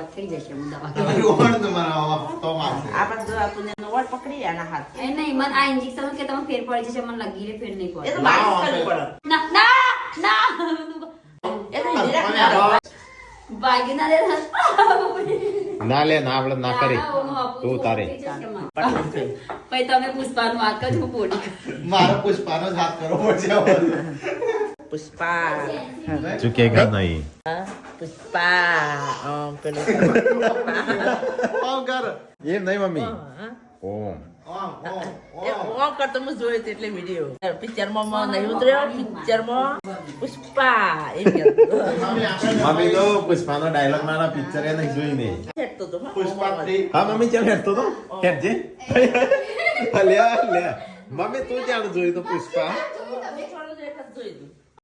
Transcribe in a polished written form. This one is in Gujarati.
થઈ જશે પકડી આના હાથ નહીં મને આ ઇન્જેક્શન કે તમે ફેર પડી જશે મને લગી ફેર નહીં પડે ના બાગીના લે ના લે ના આપણે ના કરી તું તારે પછી તમે પુષ્પાનું હાથ કરજો પોડી મારો પુષ્પાનો જ હાથ કરવો પડશે પુષ્પા ચૂકેગા નહીં પુષ્પા પેલું ઓમ કર એમ નહીં મમ્મી ઓમ ઓમ કરતો હું જોયો એટલે વિડીયો પિક્ચરમાં નહીં ઉતર્યો પિક્ચરમાં પુષ્પા એમ કહેતો મમ્મી તો પુષ્પાનો ડાયલોગ મારા પિક્ચર એ નહીં જોઈ નહીં હેડતો તો પુષ્પા 3 હા મમ્મી ચાલ હેડતો તો હેડજે લે લે મમ્મી તું ચાલ જોઈ તો પુષ્પા તમે થોડું એક જ જોઈ